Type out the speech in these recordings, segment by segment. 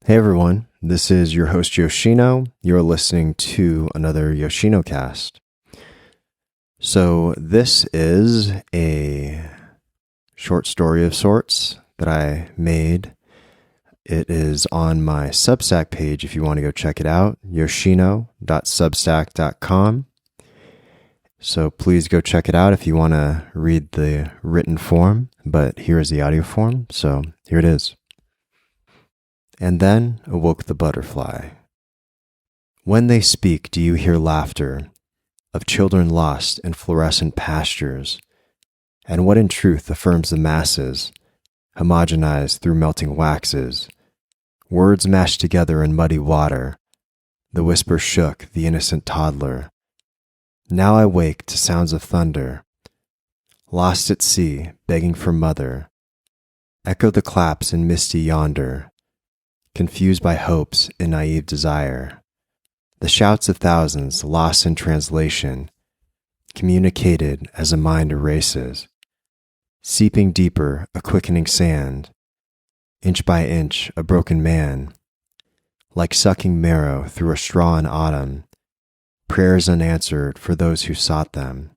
Hey everyone, this is your host Yoshino. You're listening to another Yoshinocast. So this is a short story of sorts that I made. It is on my Substack page if you want to go check it out, yoshino.substack.com. So please go check it out if you want to read the written form, but here is the audio form, so here it is. And then awoke the butterfly. When they speak, do you hear laughter of children lost in fluorescent pastures? And what in truth affirms the masses, homogenized through melting waxes? Words mashed together in muddy water. The whisper shook the innocent toddler. Now I wake to sounds of thunder. Lost at sea, begging for mother. Echo the claps in misty yonder. Confused by hopes and naive desire. The shouts of thousands lost in translation, communicated as a mind erases, seeping deeper a quickening sand, inch by inch a broken man, like sucking marrow through a straw in autumn, prayers unanswered for those who sought them,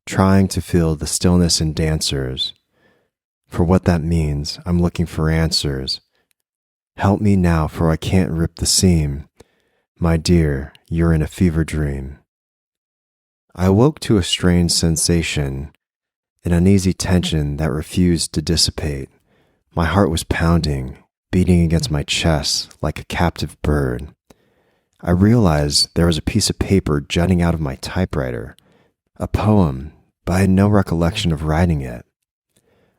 trying to fill the stillness in dancers. For what that means, I'm looking for answers. Help me now, for I can't rip the seam. My dear, you're in a fever dream. I awoke to a strange sensation, an uneasy tension that refused to dissipate. My heart was pounding, beating against my chest like a captive bird. I realized there was a piece of paper jutting out of my typewriter, a poem, but I had no recollection of writing it.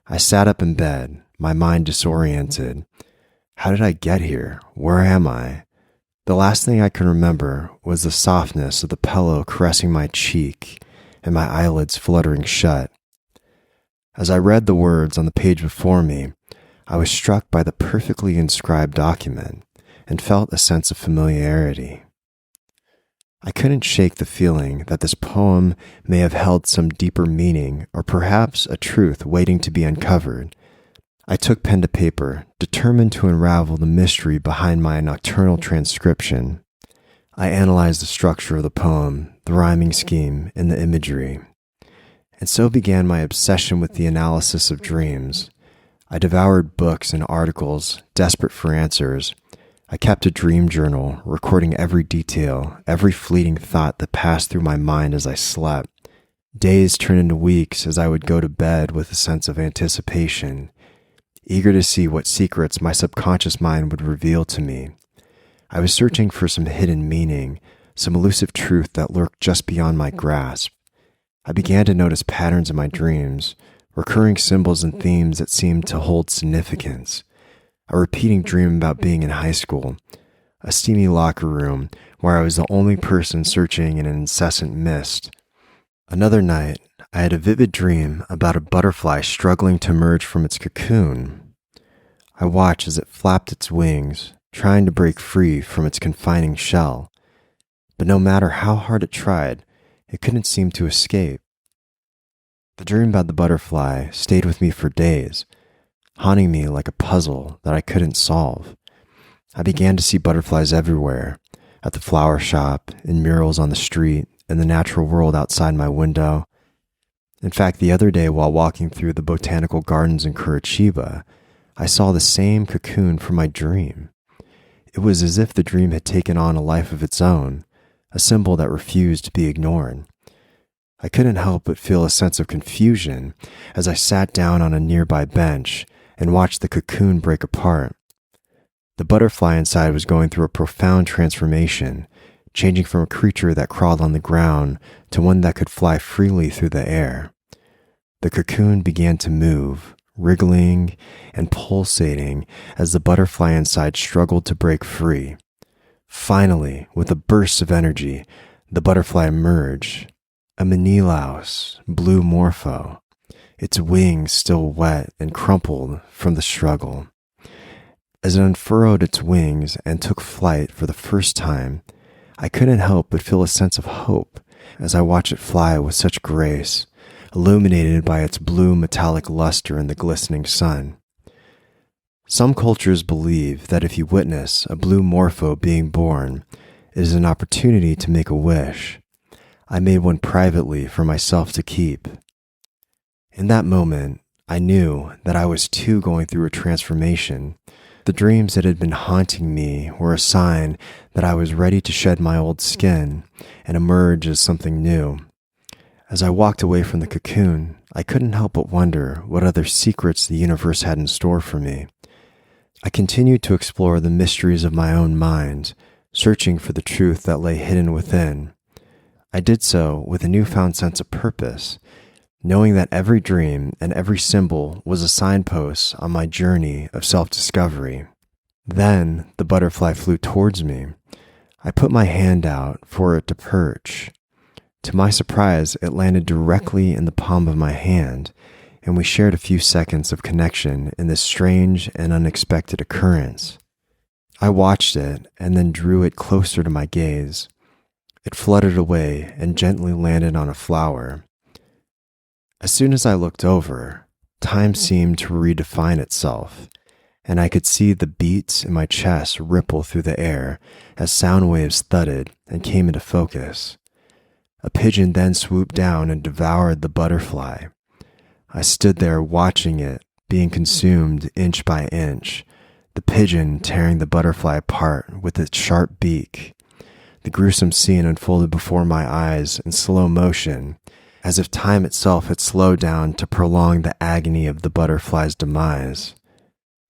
I sat up in bed, my mind disoriented. How did I get here? Where am I? The last thing I can remember was the softness of the pillow caressing my cheek and my eyelids fluttering shut. As I read the words on the page before me, I was struck by the perfectly inscribed document and felt a sense of familiarity. I couldn't shake the feeling that this poem may have held some deeper meaning or perhaps a truth waiting to be uncovered. I took pen to paper, determined to unravel the mystery behind my nocturnal transcription. I analyzed the structure of the poem, the rhyming scheme, and the imagery. And so began my obsession with the analysis of dreams. I devoured books and articles, desperate for answers. I kept a dream journal, recording every detail, every fleeting thought that passed through my mind as I slept. Days turned into weeks as I would go to bed with a sense of anticipation, eager to see what secrets my subconscious mind would reveal to me. I was searching for some hidden meaning, some elusive truth that lurked just beyond my grasp. I began to notice patterns in my dreams, recurring symbols and themes that seemed to hold significance. A repeating dream about being in high school, a steamy locker room where I was the only person searching in an incessant mist. Another night, I had a vivid dream about a butterfly struggling to emerge from its cocoon. I watched as it flapped its wings, trying to break free from its confining shell. But no matter how hard it tried, it couldn't seem to escape. The dream about the butterfly stayed with me for days, haunting me like a puzzle that I couldn't solve. I began to see butterflies everywhere, at the flower shop, in murals on the street, in the natural world outside my window. In fact, the other day while walking through the botanical gardens in Curitiba, I saw the same cocoon from my dream. It was as if the dream had taken on a life of its own, a symbol that refused to be ignored. I couldn't help but feel a sense of confusion as I sat down on a nearby bench and watched the cocoon break apart. The butterfly inside was going through a profound transformation, changing from a creature that crawled on the ground to one that could fly freely through the air. The cocoon began to move, wriggling and pulsating as the butterfly inside struggled to break free. Finally, with a burst of energy, the butterfly emerged, a Menelaus blue morpho, its wings still wet and crumpled from the struggle. As it unfurled its wings and took flight for the first time, I couldn't help but feel a sense of hope as I watched it fly with such grace, illuminated by its blue metallic luster in the glistening sun. Some cultures believe that if you witness a blue morpho being born, it is an opportunity to make a wish. I made one privately for myself to keep. In that moment, I knew that I was too going through a transformation. The dreams that had been haunting me were a sign that I was ready to shed my old skin and emerge as something new. As I walked away from the cocoon, I couldn't help but wonder what other secrets the universe had in store for me. I continued to explore the mysteries of my own mind, searching for the truth that lay hidden within. I did so with a newfound sense of purpose, knowing that every dream and every symbol was a signpost on my journey of self-discovery. Then the butterfly flew towards me. I put my hand out for it to perch. To my surprise, it landed directly in the palm of my hand, and we shared a few seconds of connection in this strange and unexpected occurrence. I watched it and then drew it closer to my gaze. It fluttered away and gently landed on a flower. As soon as I looked over, time seemed to redefine itself, and I could see the beats in my chest ripple through the air as sound waves thudded and came into focus. A pigeon then swooped down and devoured the butterfly. I stood there watching it being consumed inch by inch, the pigeon tearing the butterfly apart with its sharp beak. The gruesome scene unfolded before my eyes in slow motion, as if time itself had slowed down to prolong the agony of the butterfly's demise.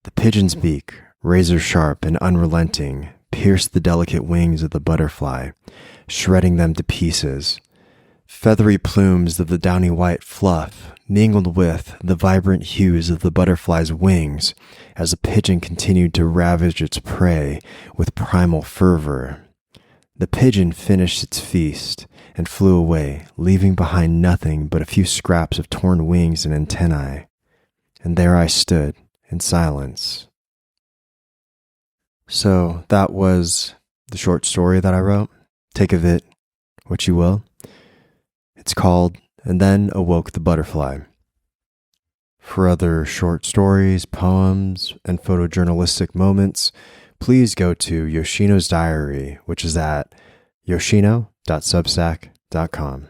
The pigeon's beak, razor sharp and unrelenting, pierced the delicate wings of the butterfly, shredding them to pieces. Feathery plumes of the downy white fluff mingled with the vibrant hues of the butterfly's wings as the pigeon continued to ravage its prey with primal fervor. The pigeon finished its feast and flew away, leaving behind nothing but a few scraps of torn wings and antennae. And there I stood in silence. So that was the short story that I wrote. Take of it what you will. It's called Then Awoke the Butterfly. For other short stories, poems, and photojournalistic moments, please go to Yoshino's diary, which is at yoshino.substack.com.